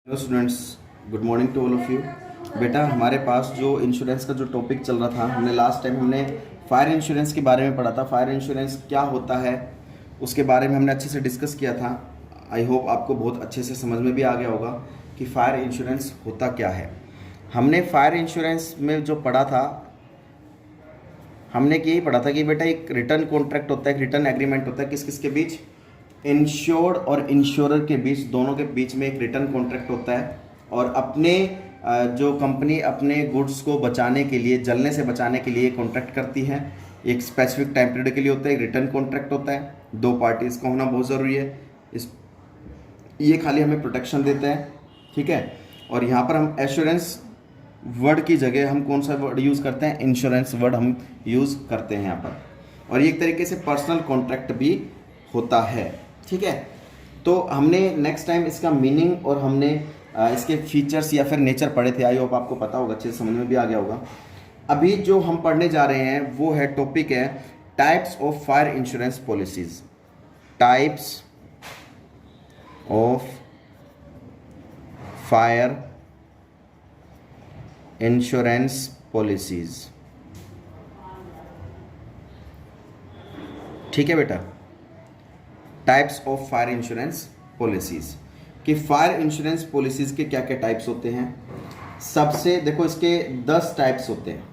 Hello students, good morning to all of you. बेटा, हमारे पास जो इंश्योरेंस का जो टॉपिक चल रहा था, हमने लास्ट टाइम फायर इंश्योरेंस के बारे में पढ़ा था। फायर इंश्योरेंस क्या होता है उसके बारे में हमने अच्छे से डिस्कस किया था। आई होप आपको बहुत अच्छे से समझ में भी आ गया होगा कि फायर इंश्योरेंस होता क्या है। हमने फायर इंश्योरेंस में जो पढ़ा था, हमने यही पढ़ा था कि बेटा एक रिटर्न कॉन्ट्रैक्ट होता है, एक रिटर्न एग्रीमेंट होता है। किस किस के बीच? इंश्योर्ड और इंश्योरर के बीच, दोनों के बीच में एक रिटर्न कॉन्ट्रैक्ट होता है। और अपने जो कंपनी अपने गुड्स को बचाने के लिए, जलने से बचाने के लिए कॉन्ट्रैक्ट करती है। एक स्पेसिफिक टाइम पीरियड के लिए होता है, एक रिटर्न कॉन्ट्रैक्ट होता है। दो पार्टीज का होना बहुत ज़रूरी है। ये खाली हमें प्रोटेक्शन देता है, ठीक है। और यहाँ पर हम एश्योरेंस वर्ड की जगह हम कौन सा वर्ड यूज़ करते हैं? इंश्योरेंस वर्ड हम यूज़ करते हैं यहाँ पर। और ये एक तरीके से पर्सनल कॉन्ट्रैक्ट भी होता है, ठीक है। तो हमने नेक्स्ट टाइम इसका मीनिंग और हमने इसके फीचर्स या फिर नेचर पढ़े थे। आई होप आपको पता होगा, अच्छे से समझ में भी आ गया होगा। अभी जो हम पढ़ने जा रहे हैं वो है, टॉपिक है types of fire insurance policies. Types of fire insurance policies, ठीक है बेटा। Types of fire insurance policies, कि फायर इंश्योरेंस पॉलिसीज के क्या क्या टाइप्स होते हैं। सबसे देखो, इसके 10 टाइप्स होते हैं,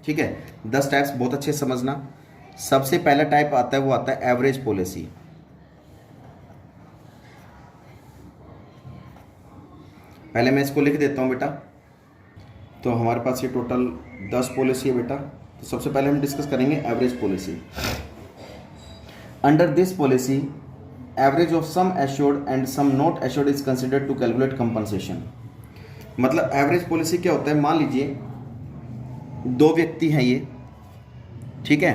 ठीक है। 10 टाइप्स बहुत अच्छे से समझना। सबसे पहला टाइप आता है, वो आता है एवरेज पॉलिसी। पहले मैं इसको लिख देता हूं बेटा। तो हमारे पास ये टोटल 10 पॉलिसी है बेटा। तो सबसे पहले हम डिस्कस करेंगे average policy. Under this policy, average of sum assured and sum not assured is considered to calculate compensation. मतलब एवरेज पॉलिसी क्या होता है? मान लीजिए 2 व्यक्ति हैं ये, ठीक है।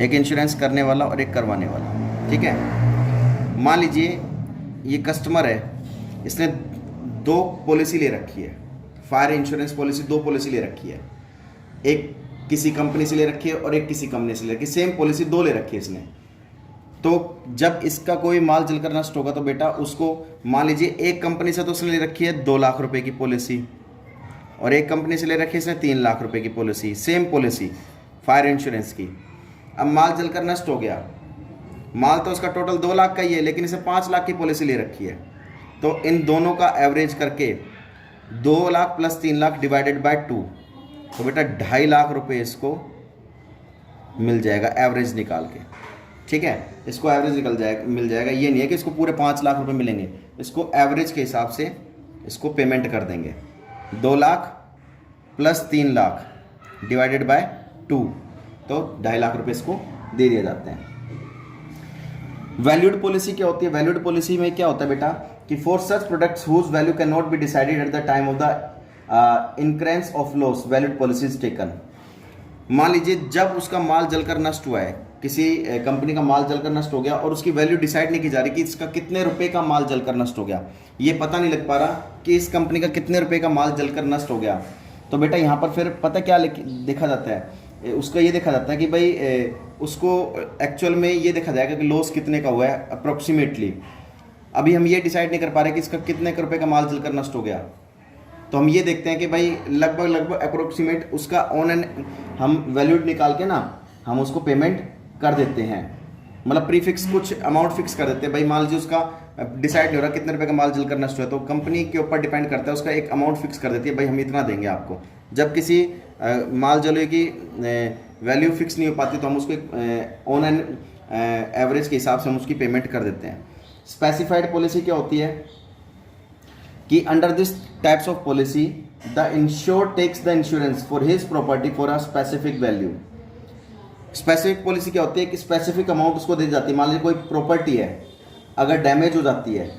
एक इंश्योरेंस करने वाला और एक करवाने वाला, ठीक है। मान लीजिए ये कस्टमर है, इसने 2 पॉलिसी ले रखी है। फायर इंश्योरेंस पॉलिसी 2 पॉलिसी ले रखी है। एक किसी कंपनी से ले रखी है और एक किसी कंपनी से ले रखी है। सेम पॉलिसी 2 ले रखी है इसने। तो जब इसका कोई माल जलकर नष्ट होगा तो बेटा उसको, मान लीजिए एक कंपनी से तो उसने ले रखी है 2 लाख रुपए की पॉलिसी, और एक कंपनी से ले रखी है इसने 3 लाख रुपए की policy. Same policy fire insurance की। अब माल जलकर नष्ट हो गया, माल तो उसका टोटल 2 लाख का ही है, लेकिन इसे 5 लाख की पॉलिसी ले रखी है। तो इन दोनों का एवरेज करके 2 lakh plus 3 lakh divided by 2, तो बेटा 2.5 लाख रुपए इसको मिल जाएगा एवरेज निकाल के, ठीक है। इसको एवरेज मिल जाएगा। ये नहीं है कि इसको पूरे 5 लाख रुपए मिलेंगे, इसको एवरेज के हिसाब से इसको पेमेंट कर देंगे। 2 lakh plus 3 lakh divided by 2, तो 2.5 लाख रुपए इसको दे दिए जाते हैं। वैल्यूड पॉलिसी क्या होती है? वैल्यूड पॉलिसी में क्या होता है बेटा, कि for such products whose value can not be decided at the time of the incurrence of loss, valued policy is taken. मान लीजिए जब उसका माल जलकर नष्ट हुआ है, किसी कंपनी का माल जलकर नष्ट हो गया और उसकी वैल्यू डिसाइड नहीं की जा रही कि इसका कितने रुपए का माल जलकर नष्ट हो गया, ये पता नहीं लग पा रहा कि इस कंपनी का कितने रुपए का माल जलकर नष्ट हो गया। तो बेटा यहाँ पर फिर पता क्या देखा जाता है? उसका ये देखा जाता है कि भाई उसको एक्चुअल में ये देखा जाएगा कि लॉस कितने का हुआ है अप्रोक्सीमेटली। अभी हम ये डिसाइड नहीं कर पा रहे कि इसका कितने रुपए का माल जलकर नष्ट हो गया। तो हम ये देखते हैं कि भाई लगभग अप्रोक्सीमेट उसका ऑन एंड हम वैल्यूड निकाल के ना हम उसको पेमेंट कर देते हैं। मतलब प्रीफिक्स कुछ अमाउंट फिक्स कर देते हैं। भाई मान लीजिए उसका डिसाइड नहीं हो रहा कितने रुपए का माल जलकर नष्ट हुआ, तो कंपनी के ऊपर डिपेंड करता है, उसका एक अमाउंट फिक्स कर देती है, भाई हम इतना देंगे आपको। जब किसी माल जले की वैल्यू फिक्स नहीं हो पाती तो हम उसको ऑन एंड एवरेज के हिसाब से हम उसकी पेमेंट कर देते हैं। स्पेसिफाइड पॉलिसी क्या होती है, कि under this types of policy the insured takes the insurance for his property for a specific value. Specific policy क्या होती है, कि स्पेसिफिक अमाउंट उसको दी जाती है। मान लीजिए कोई प्रॉपर्टी है, अगर डैमेज हो जाती है,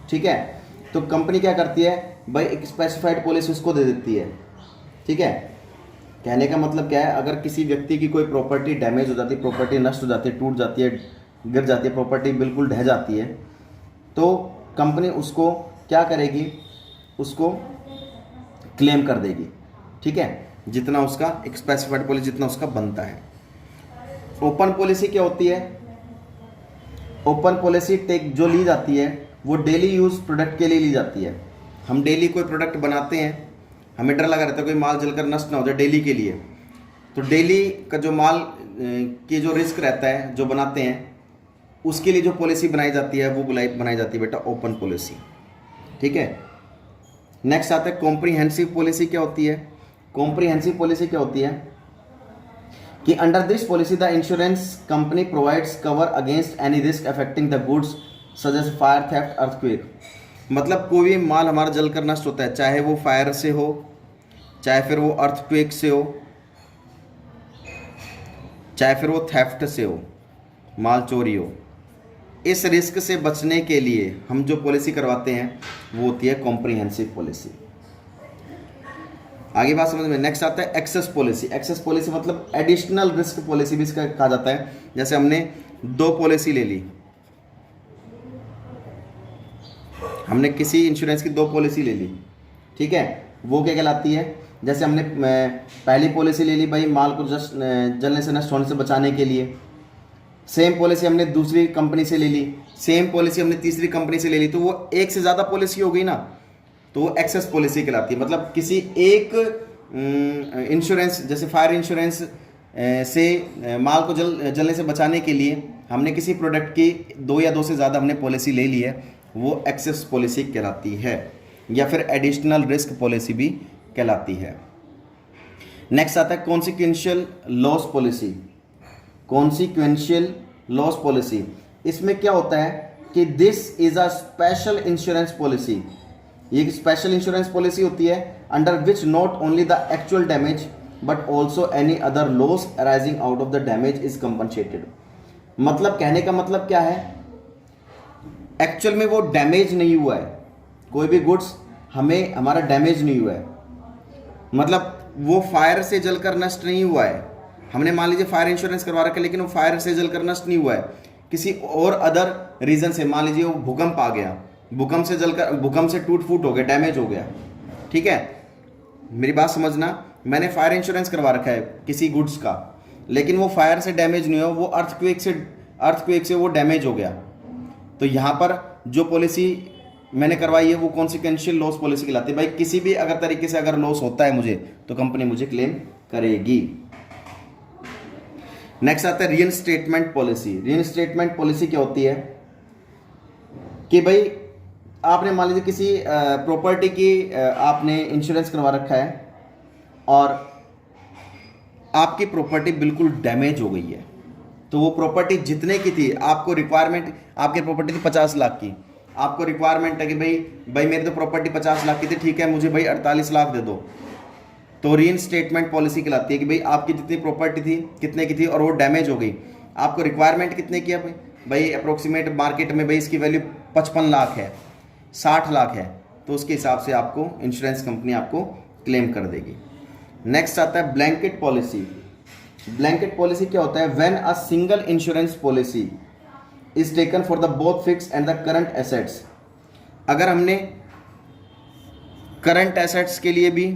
ठीक है, तो कंपनी क्या करती है, भाई एक स्पेसिफाइड पॉलिसी उसको दे देती है, ठीक है। कहने का मतलब क्या है, अगर किसी व्यक्ति की कोई प्रॉपर्टी डैमेज हो जाती है, प्रॉपर्टी नष्ट हो जाती है, टूट जाती है, गिर जाती है, प्रॉपर्टी बिल्कुल ढह जाती है, तो कंपनी उसको क्या करेगी, उसको क्लेम कर देगी, ठीक है, जितना उसका एक स्पेसिफाइड पॉलिसी जितना उसका बनता है। ओपन पॉलिसी क्या होती है? ओपन पॉलिसी टेक जो ली जाती है वो डेली यूज़ प्रोडक्ट के लिए ली जाती है। हम डेली कोई प्रोडक्ट बनाते हैं, हमें डर लगा रहता है कोई माल जलकर नष्ट ना हो जाए डेली के लिए, तो डेली का जो माल की जो रिस्क रहता है जो बनाते हैं, उसके लिए जो पॉलिसी बनाई जाती है वो बनाई जाती है बेटा ओपन पॉलिसी। ठीक है। नेक्स्ट आता है कॉम्प्रिहेंसिव पॉलिसी। क्या होती है कॉम्प्रिहेंसिव पॉलिसी? क्या होती है कि under this policy the insurance company provides cover against any risk affecting the goods such as fire, theft, earthquake. मतलब कोई भी माल हमारा जलकर नष्ट होता है, चाहे वो फायर से हो, चाहे फिर वो अर्थक्वेक से हो, चाहे फिर वो थेफ्ट से हो, माल चोरी हो, इस रिस्क से बचने के लिए हम जो पॉलिसी करवाते हैं वो होती है कॉम्प्रिहेंसिव पॉलिसी। आगे बात समझ में। नेक्स्ट आता है एक्सेस पॉलिसी। एक्सेस पॉलिसी मतलब एडिशनल रिस्क पॉलिसी भी इसका कहा जाता है। जैसे हमने 2 पॉलिसी ले ली, हमने किसी इंश्योरेंस की 2 पॉलिसी ले ली, ठीक है, वो क्या कहलाती है? जैसे हमने पहली पॉलिसी ले ली भाई माल को जस्ट जलने से नष्ट होने से बचाने के लिए, सेम पॉलिसी हमने दूसरी कंपनी से ले ली, सेम पॉलिसी हमने तीसरी कंपनी से ले ली, तो वो एक से ज़्यादा पॉलिसी हो गई ना, तो वो एक्सेस पॉलिसी कहलाती है। मतलब किसी एक इंश्योरेंस, जैसे फायर इंश्योरेंस से माल को जलने से बचाने के लिए हमने किसी प्रोडक्ट की 2 या 2 से ज़्यादा हमने पॉलिसी ले ली है, वो एक्सेस पॉलिसी कहलाती है, या फिर एडिशनल रिस्क पॉलिसी भी कहलाती है। नेक्स्ट आता है consequential loss policy. Consequential loss policy, इसमें क्या होता है कि this is a special insurance policy. ये एक स्पेशल इंश्योरेंस पॉलिसी होती है under which not only the actual damage but also any other laws arising out of the damage is compensated. मतलब कहने का मतलब क्या है, एक्चुअल में वो डैमेज नहीं हुआ है, कोई भी गुड्स हमारा डैमेज नहीं हुआ है, मतलब वो फायर से जलकर नष्ट नहीं हुआ है। हमने मान लीजिए फायर इंश्योरेंस करवा रखा है, लेकिन वो फायर से जलकर नष्ट नहीं हुआ है, किसी और अदर रीजन से, मान लीजिए वो भूकंप आ गया, भूकंप से टूट फूट हो गया, डैमेज हो गया, ठीक है। मेरी बात समझना, मैंने फायर इंश्योरेंस करवा रखा है किसी गुड्स का, लेकिन वो फायर से डैमेज नहीं हुआ, वो अर्थक्वेक से वो डैमेज हो गया, तो यहाँ पर जो पॉलिसी मैंने करवाई है वो कॉन्सिक्वेंशियल लॉस पॉलिसी कहलाती है। भाई किसी भी अगर तरीके से अगर लॉस होता है मुझे, तो कंपनी मुझे क्लेम करेगी। नेक्स्ट आता है रीइंस्टेटमेंट पॉलिसी। रीइंस्टेटमेंट पॉलिसी क्या होती है कि भाई आपने मान लीजिए किसी प्रॉपर्टी की आपने इंश्योरेंस करवा रखा है और आपकी प्रॉपर्टी बिल्कुल डैमेज हो गई है, तो वो प्रॉपर्टी जितने की थी, आपको रिक्वायरमेंट, आपकी प्रॉपर्टी थी 50 लाख की, आपको रिक्वायरमेंट है कि भाई मेरी तो प्रॉपर्टी 50 लाख की थी, ठीक है मुझे भाई 48 लाख दे दो, तो रीइंस्टेटमेंट पॉलिसी कहलाती है कि भाई आपकी जितनी प्रॉपर्टी थी कितने की थी और वो डैमेज हो गई, आपको रिक्वायरमेंट कितने की है भाई अप्रोक्सीमेट मार्केट में भाई इसकी वैल्यू 55 लाख है, 60 लाख है, तो उसके हिसाब से आपको इंश्योरेंस कंपनी आपको क्लेम कर देगी। नेक्स्ट आता है ब्लैंकेट पॉलिसी। ब्लैंकेट पॉलिसी क्या होता है? When a single insurance policy is taken for the both fix and the current assets. अगर हमने करंट एसेट्स के लिए भी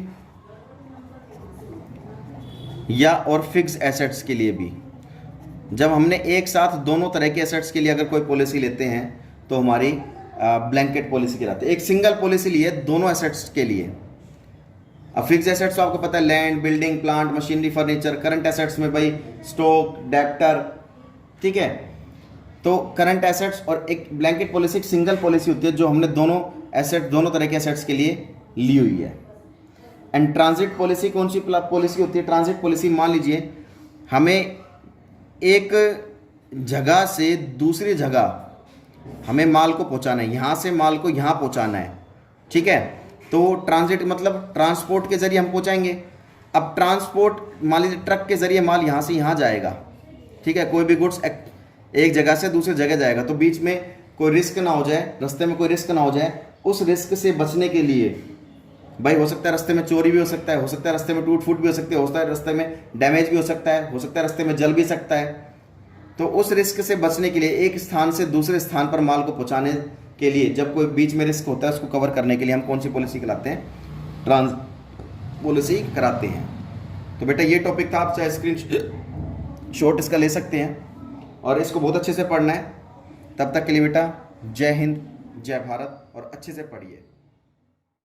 या और फिक्स एसेट्स के लिए भी, जब हमने एक साथ दोनों तरह के एसेट्स के लिए अगर कोई पॉलिसी लेते हैं तो हमारी ब्लैंकेट पॉलिसी कहलाती है। एक सिंगल पॉलिसी ली है दोनों एसेट्स के लिए। अब फिक्स एसेट्स तो आपको पता है land, building, plant, machinery, furniture. Current assets में भाई स्टॉक, डेब्टर, ठीक है। तो करंट एसेट्स और एक ब्लैंकेट पॉलिसी एक सिंगल पॉलिसी होती है जो हमने दोनों तरह के एसेट्स के लिए ली हुई है। एंड ट्रांजिट पॉलिसी कौन सी पॉलिसी होती है? ट्रांजिट पॉलिसी, मान लीजिए हमें एक जगह से दूसरी जगह हमें माल को पहुंचाना है, यहाँ से माल को यहाँ पहुंचाना है, ठीक है। तो ट्रांजिट मतलब ट्रांसपोर्ट के जरिए हम पहुंचाएंगे। अब ट्रांसपोर्ट मान लीजिए ट्रक के जरिए माल यहाँ से यहाँ जाएगा, ठीक है। कोई भी गुड्स एक जगह से दूसरी जगह जाएगा, तो बीच में कोई रिस्क ना हो जाए, रास्ते में कोई रिस्क ना हो जाए। उस रिस्क से बचने के लिए भाई हो सकता है रास्ते में चोरी भी हो सकता है रास्ते में टूट फूट भी हो सकती है, रास्ते में डैमेज भी हो सकता है रास्ते में जल भी सकता है। तो उस रिस्क से बचने के लिए एक स्थान से दूसरे स्थान पर माल को पहुंचाने के लिए जब कोई बीच में रिस्क होता है उसको कवर करने के लिए हम कौन सी पॉलिसी कराते हैं? ट्रांस पॉलिसी कराते हैं। तो बेटा ये टॉपिक था, आप चाहे स्क्रीन शॉट इसका ले सकते हैं और इसको बहुत अच्छे से पढ़ना है। तब तक के लिए बेटा जय हिंद, जय भारत और अच्छे से पढ़िए।